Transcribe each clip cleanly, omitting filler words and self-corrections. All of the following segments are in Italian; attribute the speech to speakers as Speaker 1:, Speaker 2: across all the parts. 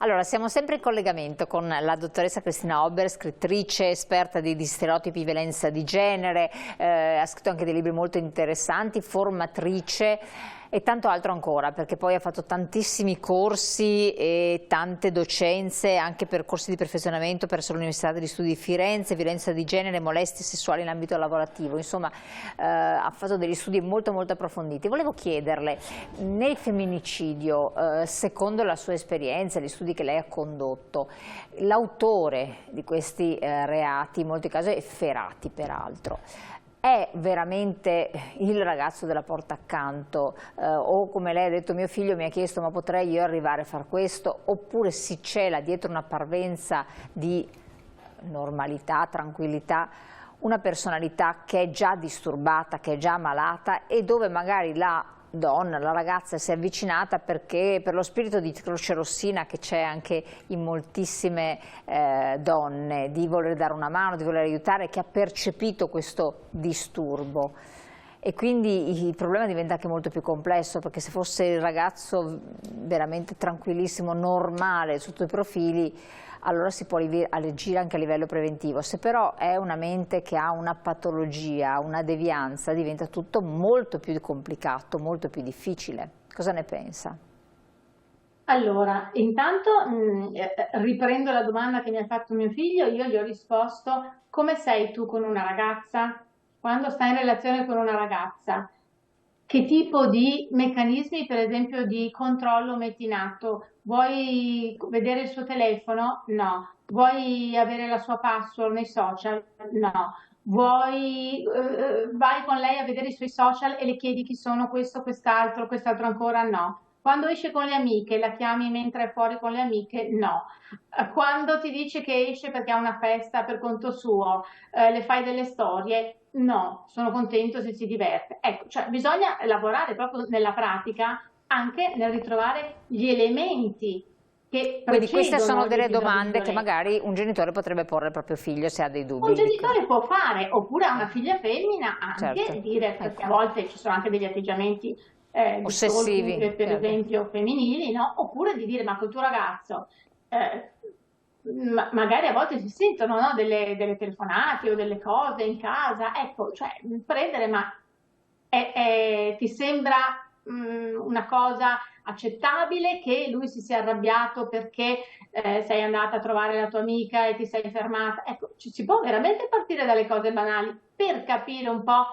Speaker 1: Allora, siamo sempre in collegamento con la dottoressa Cristina Ober, scrittrice, esperta di stereotipi e violenza di genere, ha scritto anche dei libri molto interessanti, formatrice e tanto altro ancora, perché poi ha fatto tantissimi corsi e tante docenze, anche percorsi di perfezionamento presso l'Università degli Studi di Firenze, violenza di genere, molestie sessuali in ambito lavorativo, insomma ha fatto degli studi molto approfonditi. Volevo chiederle, nel femminicidio, secondo la sua esperienza, gli studi che lei ha condotto, l'autore di questi reati, in molti casi efferati peraltro, è veramente il ragazzo della porta accanto o, come lei ha detto, mio figlio mi ha chiesto ma potrei io arrivare a far questo, oppure si cela dietro una parvenza di normalità, tranquillità, una personalità che è già disturbata, che è già malata e dove magari la donna, la ragazza si è avvicinata perché per lo spirito di crocerossina che c'è anche in moltissime donne, di voler dare una mano, di voler aiutare, che ha percepito questo disturbo. E quindi il problema diventa anche molto più complesso, perché se fosse il ragazzo veramente tranquillissimo, normale sotto i profili, allora si può agire anche a livello preventivo. Se però è una mente che ha una patologia, una devianza, diventa tutto molto più complicato, molto più difficile. Cosa ne pensa?
Speaker 2: Allora, intanto riprendo la domanda che mi ha fatto mio figlio, io gli ho risposto: come sei tu con una ragazza? Quando stai in relazione con una ragazza, che tipo di meccanismi, per esempio, di controllo metti in atto? Vuoi vedere il suo telefono? No. Vuoi avere la sua password nei social? No. Vai con lei a vedere i suoi social e le chiedi chi sono questo, quest'altro, quest'altro ancora? No. Quando esce con le amiche, la chiami mentre è fuori con le amiche? No. Quando ti dice che esce perché ha una festa per conto suo, le fai delle storie? No, sono contento se si diverte. Ecco, cioè bisogna lavorare proprio nella pratica, anche nel ritrovare gli elementi che
Speaker 1: Quindi queste sono
Speaker 2: precedono gli
Speaker 1: delle
Speaker 2: episodi di
Speaker 1: domande che
Speaker 2: violenza.
Speaker 1: magari un genitore potrebbe porre al proprio figlio se ha dei
Speaker 2: Un
Speaker 1: dubbi.
Speaker 2: genitore può fare, oppure a una figlia femmina anche
Speaker 1: Certo,
Speaker 2: dire, perché a
Speaker 1: ecco.
Speaker 2: volte ci sono anche degli atteggiamenti di
Speaker 1: Ossessivi,
Speaker 2: stalking, per
Speaker 1: certo.
Speaker 2: esempio, femminili, no? Oppure di dire, ma col tuo ragazzo, eh, magari a volte si sentono, no, delle telefonate o delle cose in casa, ecco, cioè prendere, ma ti sembra una cosa accettabile che lui si sia arrabbiato perché sei andata a trovare la tua amica e ti sei fermata? Ecco, si può veramente partire dalle cose banali per capire un po',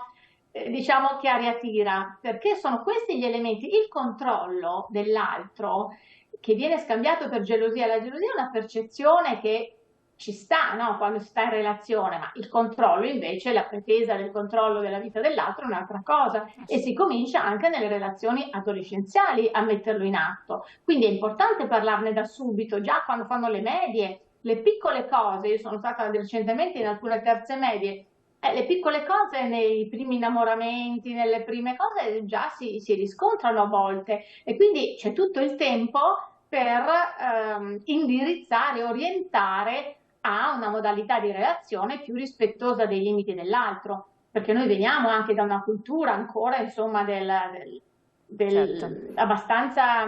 Speaker 2: diciamo, che aria tira, perché sono questi gli elementi. Il controllo dell'altro che viene scambiato per gelosia. La gelosia è una percezione che ci sta, no? Quando si sta in relazione, ma il controllo invece, la pretesa del controllo della vita dell'altro è un'altra cosa e si comincia anche nelle relazioni adolescenziali a metterlo in atto. Quindi è importante parlarne da subito, già quando fanno le medie, le piccole cose. Io sono stata recentemente in alcune terze medie, le piccole cose nei primi innamoramenti, nelle prime cose già si riscontrano a volte e quindi c'è tutto il tempo per indirizzare, orientare a una modalità di relazione più rispettosa dei limiti dell'altro, perché noi veniamo anche da una cultura ancora, insomma,
Speaker 1: Certo.
Speaker 2: abbastanza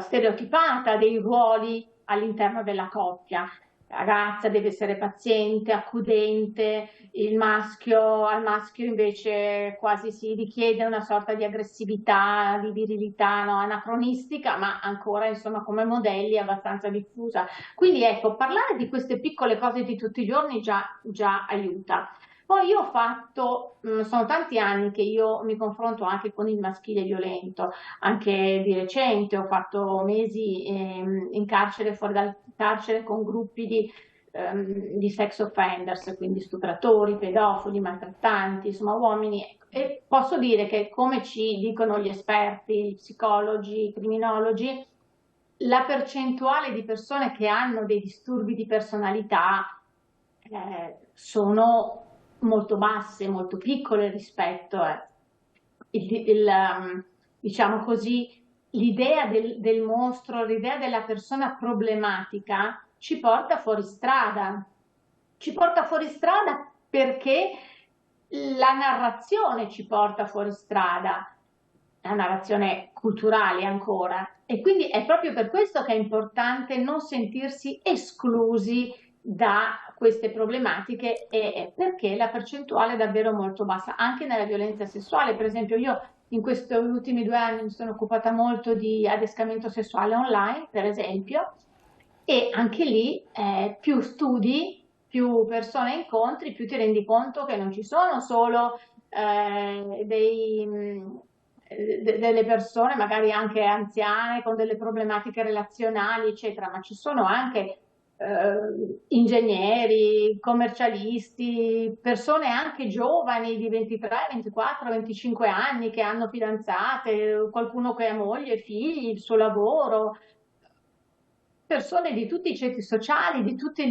Speaker 2: stereotipata dei ruoli all'interno della coppia. La ragazza deve essere paziente, accudente, al maschio invece quasi si richiede una sorta di aggressività, di virilità, no? Anacronistica, ma ancora insomma come modelli abbastanza diffusa. Quindi ecco, parlare di queste piccole cose di tutti i giorni già aiuta. Poi io ho fatto, sono tanti anni che io mi confronto anche con il maschile violento, anche di recente ho fatto mesi in carcere, fuori dal carcere, con gruppi di sex offenders, quindi stupratori, pedofili, maltrattanti, insomma uomini. E posso dire che, come ci dicono gli esperti, gli psicologi, i criminologi, la percentuale di persone che hanno dei disturbi di personalità sono molto basse, molto piccole rispetto diciamo così, l'idea del mostro, l'idea della persona problematica ci porta fuori strada. Ci porta fuori strada perché la narrazione ci porta fuori strada. narrazione culturale ancora. E quindi è proprio per questo che è importante non sentirsi esclusi da queste problematiche, perché la percentuale è davvero molto bassa, anche nella violenza sessuale. Per esempio, io in questi ultimi 2 anni mi sono occupata molto di adescamento sessuale online, per esempio, e anche lì più studi, più persone incontri, più ti rendi conto che non ci sono solo delle persone, magari anche anziane, con delle problematiche relazionali, eccetera, ma ci sono anche ingegneri, commercialisti, persone anche giovani di 23, 24, 25 anni che hanno fidanzate, qualcuno che ha moglie, figli, il suo lavoro, persone di tutti i ceti sociali, di tutti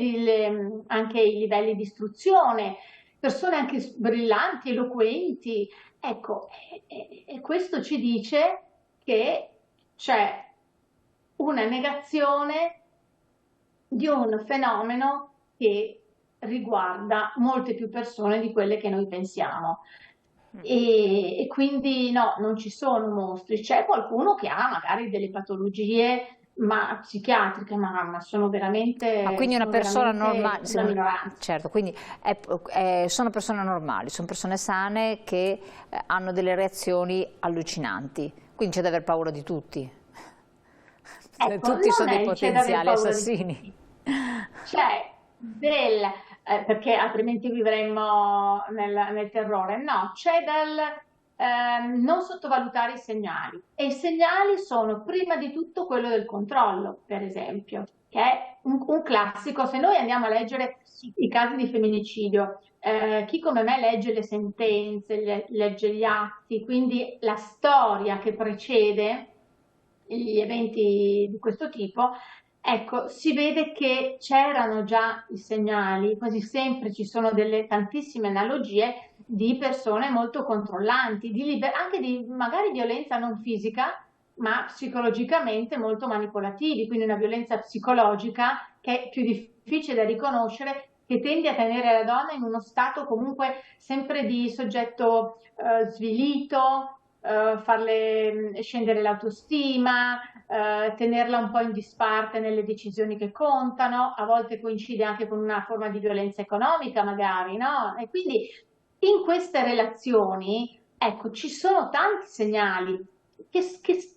Speaker 2: anche i livelli di istruzione, persone anche brillanti, eloquenti. Ecco, e questo ci dice che c'è una negazione di un fenomeno che riguarda molte più persone di quelle che noi pensiamo. E quindi no, non ci sono mostri, c'è qualcuno che ha magari delle patologie ma psichiatriche, ma sono veramente,
Speaker 1: Ma quindi una persona normale,
Speaker 2: una minoranza.
Speaker 1: certo, quindi sono persone normali, sono persone sane che hanno delle reazioni allucinanti, quindi c'è da aver paura di tutti.
Speaker 2: Ecco,
Speaker 1: Tutti sono dei
Speaker 2: c'è da aver
Speaker 1: potenziali
Speaker 2: paura di
Speaker 1: assassini.
Speaker 2: tutti. C'è perché altrimenti vivremmo nel terrore. No, c'è non sottovalutare i segnali. E i segnali sono prima di tutto quello del controllo, per esempio, che è un classico. Se noi andiamo a leggere i casi di femminicidio, chi come me legge le sentenze, legge gli atti, quindi la storia che precede gli eventi di questo tipo, ecco, si vede che c'erano già i segnali, quasi sempre ci sono tantissime analogie di persone molto controllanti, anche di magari violenza non fisica, ma psicologicamente molto manipolativi, quindi una violenza psicologica che è più difficile da riconoscere, che tende a tenere la donna in uno stato comunque sempre di soggetto svilito, farle scendere l'autostima, tenerla un po' in disparte nelle decisioni che contano, a volte coincide anche con una forma di violenza economica magari, no? E quindi in queste relazioni, ecco, ci sono tanti segnali che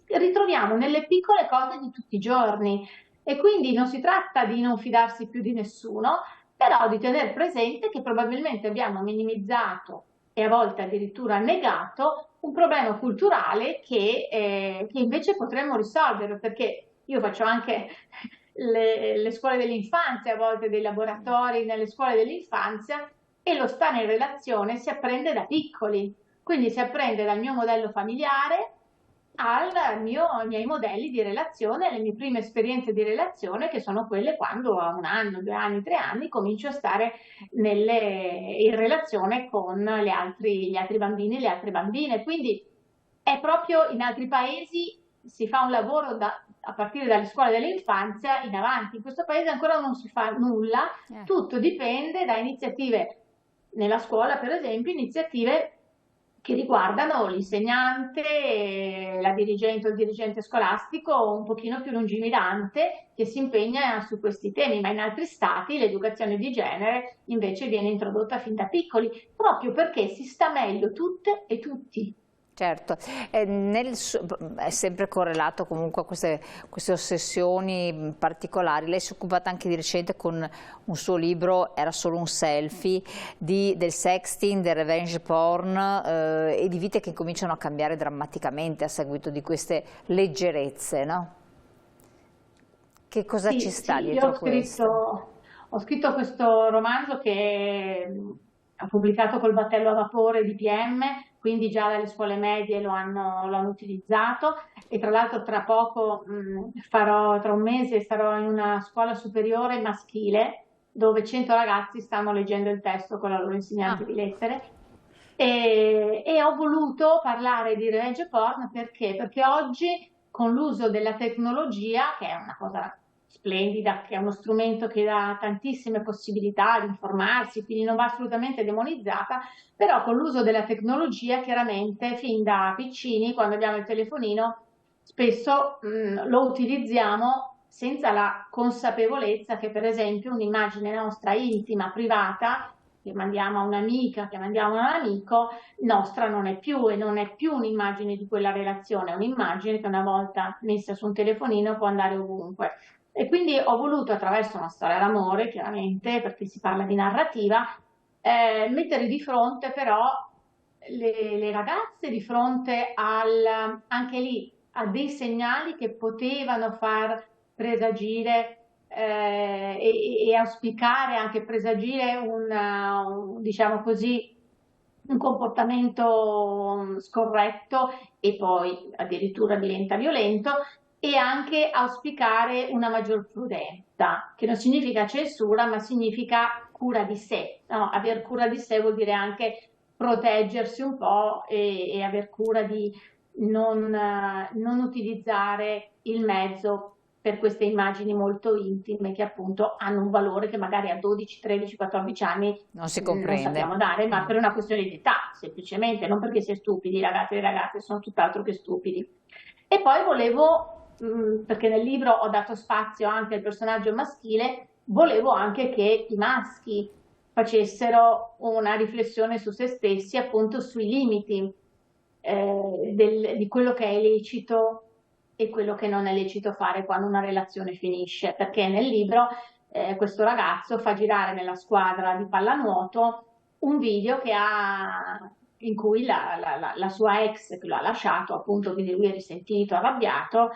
Speaker 2: ritroviamo nelle piccole cose di tutti i giorni, e quindi non si tratta di non fidarsi più di nessuno, però di tenere presente che probabilmente abbiamo minimizzato e a volte addirittura negato un problema culturale che invece potremmo risolvere, perché io faccio anche le scuole dell'infanzia, a volte dei laboratori nelle scuole dell'infanzia, e lo stare in relazione si apprende da piccoli, quindi si apprende dal mio modello familiare ai miei modelli di relazione, le mie prime esperienze di relazione, che sono quelle quando a 1 anno, 2 anni, 3 anni comincio a stare in relazione con gli altri bambini e le altre bambine. Quindi è proprio in altri paesi si fa un lavoro a partire dalle scuole dell'infanzia in avanti. In questo paese ancora non si fa nulla, tutto dipende da iniziative nella scuola, per esempio, iniziative che riguardano l'insegnante, la dirigente o il dirigente scolastico un pochino più lungimirante che si impegna su questi temi, ma in altri stati l'educazione di genere invece viene introdotta fin da piccoli, proprio perché si sta meglio tutte e tutti.
Speaker 1: Certo, è sempre correlato comunque a queste ossessioni particolari. Lei si è occupata anche di recente con un suo libro, Era solo un selfie, del sexting, del revenge porn e di vite che cominciano a cambiare drammaticamente a seguito di queste leggerezze, no? Che cosa ci sta dietro questo?
Speaker 2: Ho scritto questo romanzo che ho pubblicato col battello a vapore di PM, quindi già dalle scuole medie lo hanno utilizzato, e tra l'altro tra poco, tra un mese sarò in una scuola superiore maschile dove 100 ragazzi stanno leggendo il testo con la loro insegnante di lettere. E ho voluto parlare di revenge porn perché oggi, con l'uso della tecnologia, che è una cosa splendida, che è uno strumento che dà tantissime possibilità di informarsi, quindi non va assolutamente demonizzata, però con l'uso della tecnologia, chiaramente, fin da piccini, quando abbiamo il telefonino, spesso lo utilizziamo senza la consapevolezza che, per esempio, un'immagine nostra intima, privata, che mandiamo a un'amica, che mandiamo a un amico, nostra non è più, e non è più un'immagine di quella relazione, è un'immagine che una volta messa su un telefonino può andare ovunque. E quindi ho voluto, attraverso una storia d'amore, chiaramente, perché si parla di narrativa, mettere di fronte però le ragazze di fronte anche lì a dei segnali che potevano far presagire e auspicare, anche presagire diciamo così, un comportamento scorretto e poi addirittura diventa violento, e anche auspicare una maggior prudenza, che non significa censura, ma significa cura di sé. No? Aver cura di sé vuol dire anche proteggersi un po' e aver cura di non utilizzare il mezzo per queste immagini molto intime che appunto hanno un valore che magari a 12, 13, 14 anni
Speaker 1: Non si
Speaker 2: non sappiamo
Speaker 1: comprende.
Speaker 2: dare, ma per una questione di età, semplicemente, non perché si è stupidi, i ragazzi e le ragazze sono tutt'altro che stupidi. E poi volevo, perché nel libro ho dato spazio anche al personaggio maschile, volevo anche che i maschi facessero una riflessione su se stessi, appunto sui limiti di quello che è lecito e quello che non è lecito fare quando una relazione finisce, perché nel libro questo ragazzo fa girare nella squadra di pallanuoto un video in cui la sua ex, che lo ha lasciato, appunto, quindi lui è risentito, arrabbiato,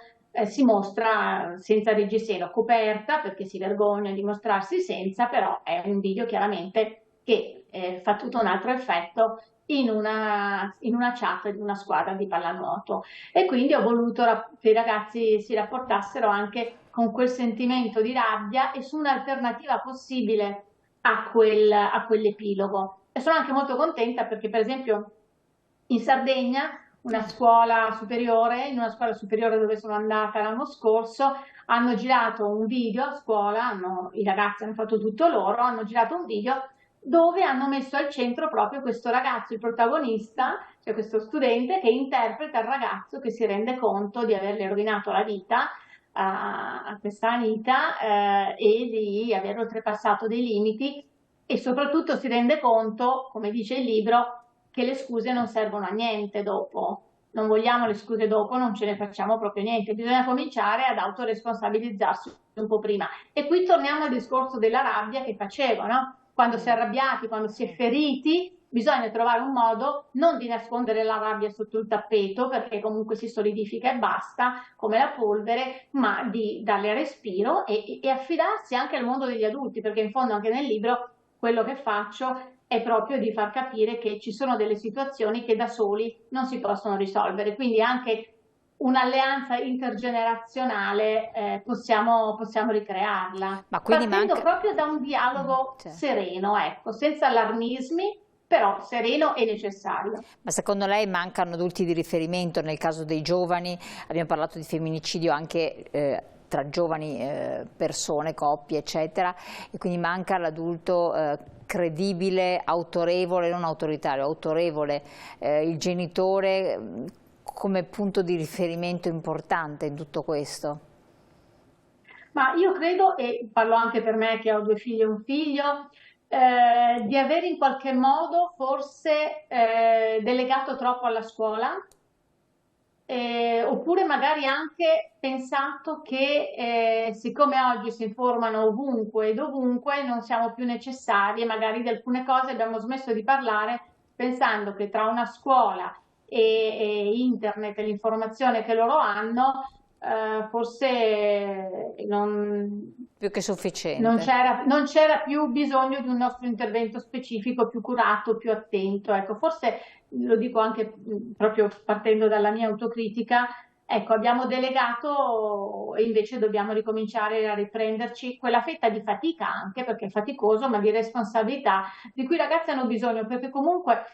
Speaker 2: si mostra senza reggiseno, coperta perché si vergogna di mostrarsi senza, però è un video chiaramente che fa tutto un altro effetto in una chat di una squadra di pallanuoto. E quindi ho voluto che i ragazzi si rapportassero anche con quel sentimento di rabbia e su un'alternativa possibile a quell'epilogo. E sono anche molto contenta perché, per esempio, in Sardegna, in una scuola superiore dove sono andata l'anno scorso, hanno girato un video a scuola, i ragazzi hanno fatto tutto loro, hanno girato un video dove hanno messo al centro proprio questo ragazzo, il protagonista, cioè questo studente che interpreta il ragazzo che si rende conto di averle rovinato la vita a questa Anita e di aver oltrepassato dei limiti, e soprattutto si rende conto, come dice il libro, che le scuse non servono a niente dopo. Non vogliamo le scuse dopo, non ce ne facciamo proprio niente, bisogna cominciare ad autoresponsabilizzarsi un po' prima. E qui torniamo al discorso della rabbia che facevo, no? Quando si è arrabbiati, quando si è feriti, bisogna trovare un modo non di nascondere la rabbia sotto il tappeto, perché comunque si solidifica e basta, come la polvere, ma di darle respiro e affidarsi anche al mondo degli adulti, perché in fondo anche nel libro quello che faccio è proprio di far capire che ci sono delle situazioni che da soli non si possono risolvere, quindi anche un'alleanza intergenerazionale possiamo ricrearla,
Speaker 1: Ma quindi
Speaker 2: partendo
Speaker 1: manca...
Speaker 2: proprio da un dialogo
Speaker 1: Cioè,
Speaker 2: sereno, ecco, senza allarmismi, però sereno e necessario.
Speaker 1: ma secondo lei mancano adulti di riferimento nel caso dei giovani? Abbiamo parlato di femminicidio anche tra giovani persone, coppie, eccetera, e quindi manca l'adulto credibile, autorevole, non autoritario, autorevole, il genitore come punto di riferimento importante in tutto questo.
Speaker 2: Ma io credo, e parlo anche per me che ho due figli e un figlio, di avere in qualche modo forse delegato troppo alla scuola, oppure magari anche pensato che siccome oggi si informano ovunque e dovunque non siamo più necessari e magari di alcune cose abbiamo smesso di parlare pensando che tra una scuola e internet e l'informazione che loro hanno forse
Speaker 1: Più che
Speaker 2: non
Speaker 1: sufficiente.
Speaker 2: c'era più bisogno di un nostro intervento specifico, più curato, più attento. Ecco, forse lo dico anche proprio partendo dalla mia autocritica, ecco, abbiamo delegato e invece dobbiamo ricominciare a riprenderci quella fetta di fatica anche, perché è faticoso, ma di responsabilità di cui i ragazzi hanno bisogno, perché comunque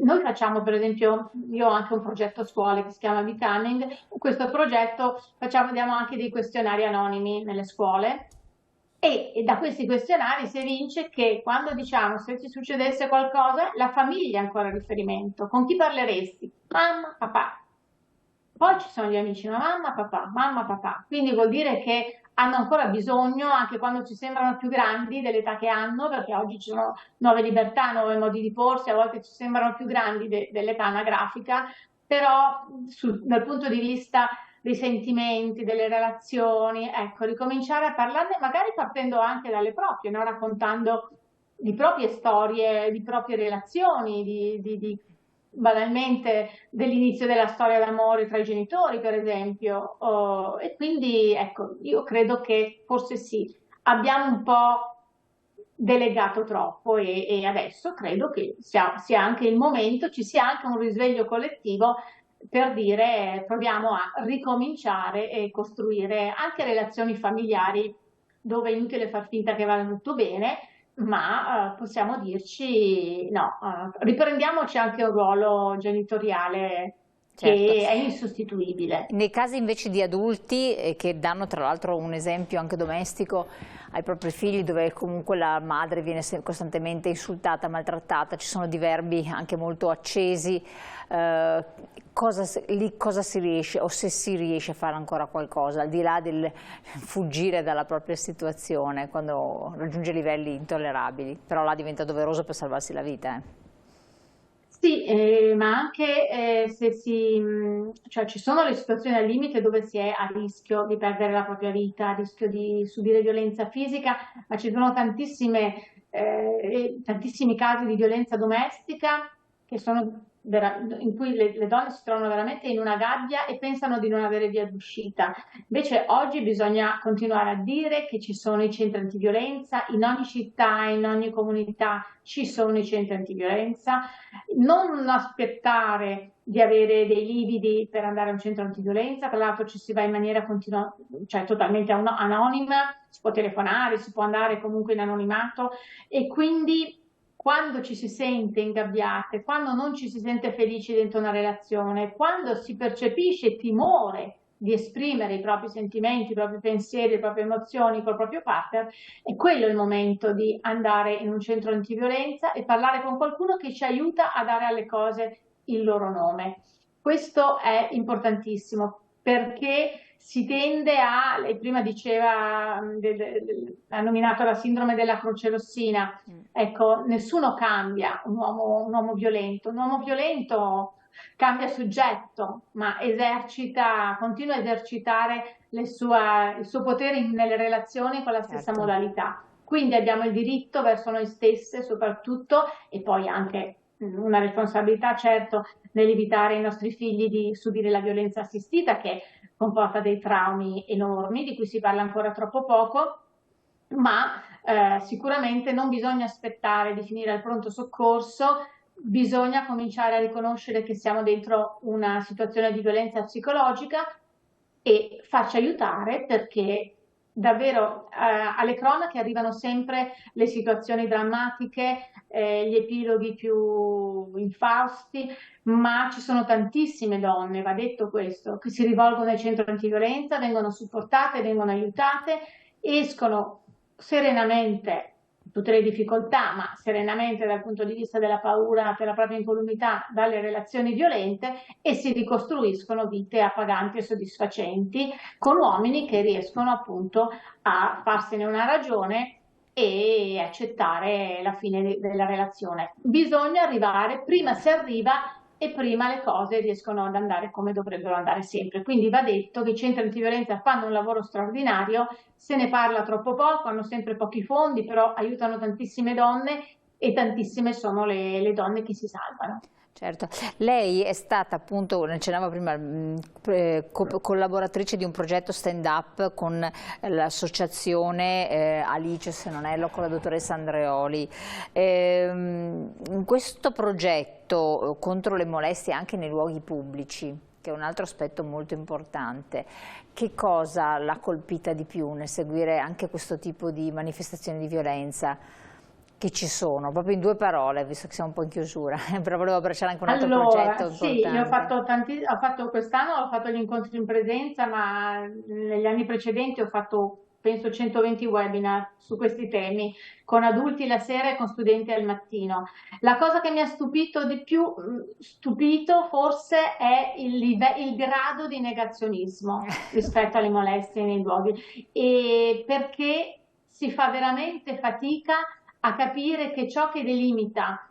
Speaker 2: noi facciamo, per esempio, io ho anche un progetto a scuole che si chiama Becoming, in questo progetto diamo anche dei questionari anonimi nelle scuole. E da questi questionari si evince che quando diciamo se ti succedesse qualcosa, la famiglia è ancora riferimento. Con chi parleresti? Mamma, papà. Poi ci sono gli amici, no? Mamma, papà. Quindi vuol dire che hanno ancora bisogno, anche quando ci sembrano più grandi dell'età che hanno, perché oggi ci sono nuove libertà, nuovi modi di porsi, a volte ci sembrano più grandi dell'età anagrafica, però dal punto di vista dei sentimenti, delle relazioni, ecco, ricominciare a parlarne, magari partendo anche dalle proprie, no? Raccontando di proprie storie, di proprie relazioni, banalmente dell'inizio della storia d'amore tra i genitori, per esempio. E quindi, ecco, io credo che forse sì, abbiamo un po' delegato troppo e adesso credo che sia anche il momento, ci sia anche un risveglio collettivo per dire proviamo a ricominciare e costruire anche relazioni familiari dove è inutile far finta che vada tutto bene, ma possiamo dirci no, riprendiamoci anche un ruolo genitoriale
Speaker 1: Certo.
Speaker 2: che è insostituibile.
Speaker 1: Nei casi invece di adulti che danno tra l'altro un esempio anche domestico ai propri figli, dove comunque la madre viene costantemente insultata, maltrattata, ci sono diverbi anche molto accesi, lì cosa si riesce, o se si riesce a fare ancora qualcosa, al di là del fuggire dalla propria situazione quando raggiunge livelli intollerabili, però là diventa doveroso per salvarsi la vita.
Speaker 2: Sì, ma anche se cioè ci sono le situazioni al limite dove si è a rischio di perdere la propria vita, a rischio di subire violenza fisica, ma ci sono tantissimi casi di violenza domestica che sono in cui le donne si trovano veramente in una gabbia e pensano di non avere via d'uscita. Invece oggi bisogna continuare a dire che ci sono i centri antiviolenza, in ogni città, in ogni comunità ci sono i centri antiviolenza, non aspettare di avere dei lividi per andare a un centro antiviolenza, tra l'altro ci si va in maniera continua, cioè totalmente anonima, si può telefonare, si può andare comunque in anonimato e quindi quando ci si sente ingabbiate, quando non ci si sente felici dentro una relazione, quando si percepisce timore di esprimere i propri sentimenti, i propri pensieri, le proprie emozioni col proprio partner, è quello il momento di andare in un centro antiviolenza e parlare con qualcuno che ci aiuta a dare alle cose il loro nome. Questo è importantissimo perché si tende a, lei prima diceva, ha nominato la sindrome della croce rossina, ecco, nessuno cambia un uomo violento cambia soggetto, ma continua a esercitare il suo potere nelle relazioni con la stessa modalità. Quindi abbiamo il diritto verso noi stesse soprattutto e poi anche una responsabilità certo nell'evitare ai nostri figli di subire la violenza assistita che comporta dei traumi enormi di cui si parla ancora troppo poco, ma sicuramente non bisogna aspettare di finire al pronto soccorso, bisogna cominciare a riconoscere che siamo dentro una situazione di violenza psicologica e farci aiutare perché davvero alle cronache arrivano sempre le situazioni drammatiche, gli epiloghi più infausti, ma ci sono tantissime donne, va detto questo, che si rivolgono ai centri antiviolenza, vengono supportate, vengono aiutate, escono serenamente, tutte le difficoltà, ma serenamente dal punto di vista della paura per la propria incolumità dalle relazioni violente e si ricostruiscono vite appaganti e soddisfacenti con uomini che riescono appunto a farsene una ragione e accettare la fine della relazione. Bisogna arrivare, prima si arriva e prima le cose riescono ad andare come dovrebbero andare sempre. Quindi va detto che i centri antiviolenza fanno un lavoro straordinario, se ne parla troppo poco, hanno sempre pochi fondi, però aiutano tantissime donne e tantissime sono le donne che si salvano.
Speaker 1: Certo, lei è stata appunto, ne accennava prima, collaboratrice di un progetto stand-up con l'associazione Alice, se non erro, con la dottoressa Andreoli. In questo progetto contro le molestie anche nei luoghi pubblici, che è un altro aspetto molto importante. Che cosa l'ha colpita di più nel seguire anche questo tipo di manifestazioni di violenza che ci sono? Proprio in 2 parole, visto che siamo un po' in chiusura, però volevo abbracciare anche un altro progetto
Speaker 2: Sì,
Speaker 1: importante.
Speaker 2: io quest'anno ho fatto gli incontri in presenza, ma negli anni precedenti ho fatto penso 120 webinar su questi temi, con adulti la sera e con studenti al mattino. La cosa che mi ha stupito di più, forse è il grado di negazionismo rispetto alle molestie nei luoghi, e perché si fa veramente fatica a capire che ciò che delimita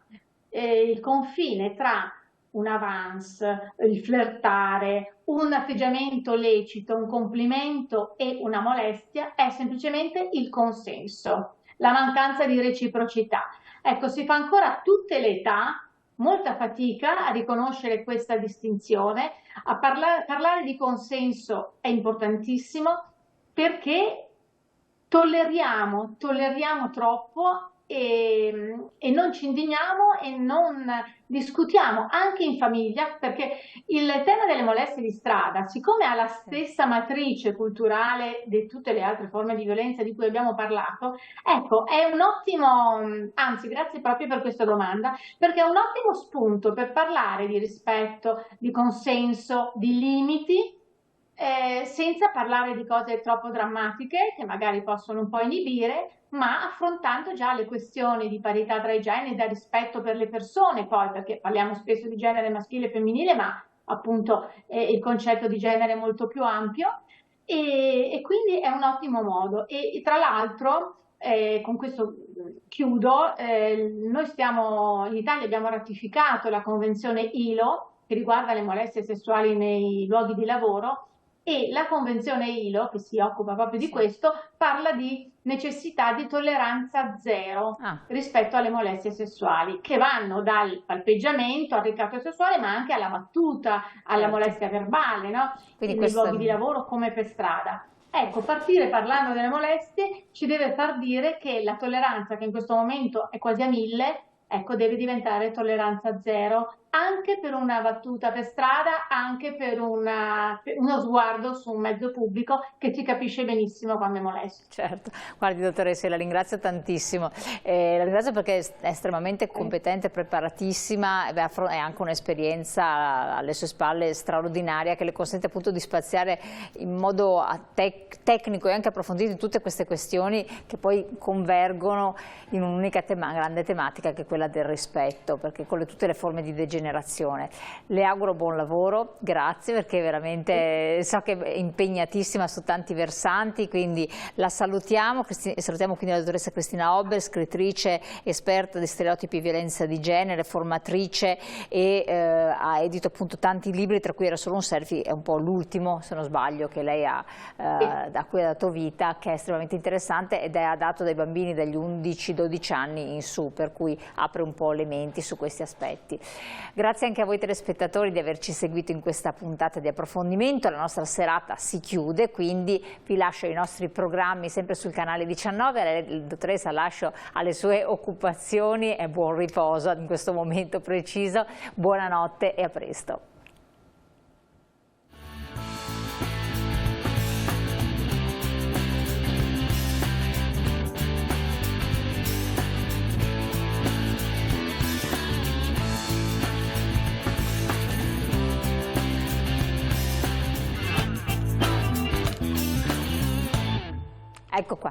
Speaker 2: il confine tra un avance, il flirtare, un atteggiamento lecito, un complimento e una molestia è semplicemente il consenso, la mancanza di reciprocità. Ecco, si fa ancora a tutte le età molta fatica a riconoscere questa distinzione, a parlare di consenso è importantissimo, perché tolleriamo troppo e non ci indigniamo e non discutiamo anche in famiglia, perché il tema delle molestie di strada, siccome ha la stessa matrice culturale di tutte le altre forme di violenza di cui abbiamo parlato, ecco, è un ottimo, anzi grazie proprio per questa domanda, perché è un ottimo spunto per parlare di rispetto, di consenso, di limiti, senza parlare di cose troppo drammatiche che magari possono un po' inibire, ma affrontando già le questioni di parità tra i generi, da rispetto per le persone, poi, perché parliamo spesso di genere maschile e femminile, ma appunto il concetto di genere è molto più ampio, e quindi è un ottimo modo. E tra l'altro, con questo chiudo, noi in Italia abbiamo ratificato la Convenzione ILO che riguarda le molestie sessuali nei luoghi di lavoro, e la Convenzione ILO, che si occupa proprio di questo, parla di necessità di tolleranza zero rispetto alle molestie sessuali, che vanno dal palpeggiamento al ricatto sessuale, ma anche alla battuta, alla molestia verbale, no?
Speaker 1: Quindi
Speaker 2: nei luoghi di lavoro come per strada. Ecco, partire parlando delle molestie ci deve far dire che la tolleranza, che in questo momento è quasi a 1000, ecco, deve diventare tolleranza zero, anche per una battuta per strada, anche per uno sguardo su un mezzo pubblico, che si capisce benissimo quando è molesto.
Speaker 1: Certo, guardi dottoressa, la ringrazio tantissimo, la ringrazio perché è estremamente competente, preparatissima, e ha anche un'esperienza alle sue spalle straordinaria che le consente appunto di spaziare in modo tecnico e anche approfondito in tutte queste questioni che poi convergono in un'unica grande tematica, che è quella del rispetto, perché con tutte le forme di degenerazione. Le auguro buon lavoro, grazie, perché veramente so che è impegnatissima su tanti versanti, quindi la salutiamo. Salutiamo quindi la dottoressa Cristina Ober, scrittrice esperta di stereotipi e violenza di genere, formatrice, e ha edito appunto tanti libri, tra cui era solo un selfie, è un po' l'ultimo, se non sbaglio, che lei da cui ha dato vita, che è estremamente interessante ed è adatto dai bambini dagli 11-12 anni in su, per cui apre un po' le menti su questi aspetti. Grazie anche a voi telespettatori di averci seguito in questa puntata di approfondimento. La nostra serata si chiude, quindi vi lascio i nostri programmi sempre sul canale 19. La dottoressa lascio alle sue occupazioni e buon riposo in questo momento preciso. Buonanotte e a presto. Ecco qua.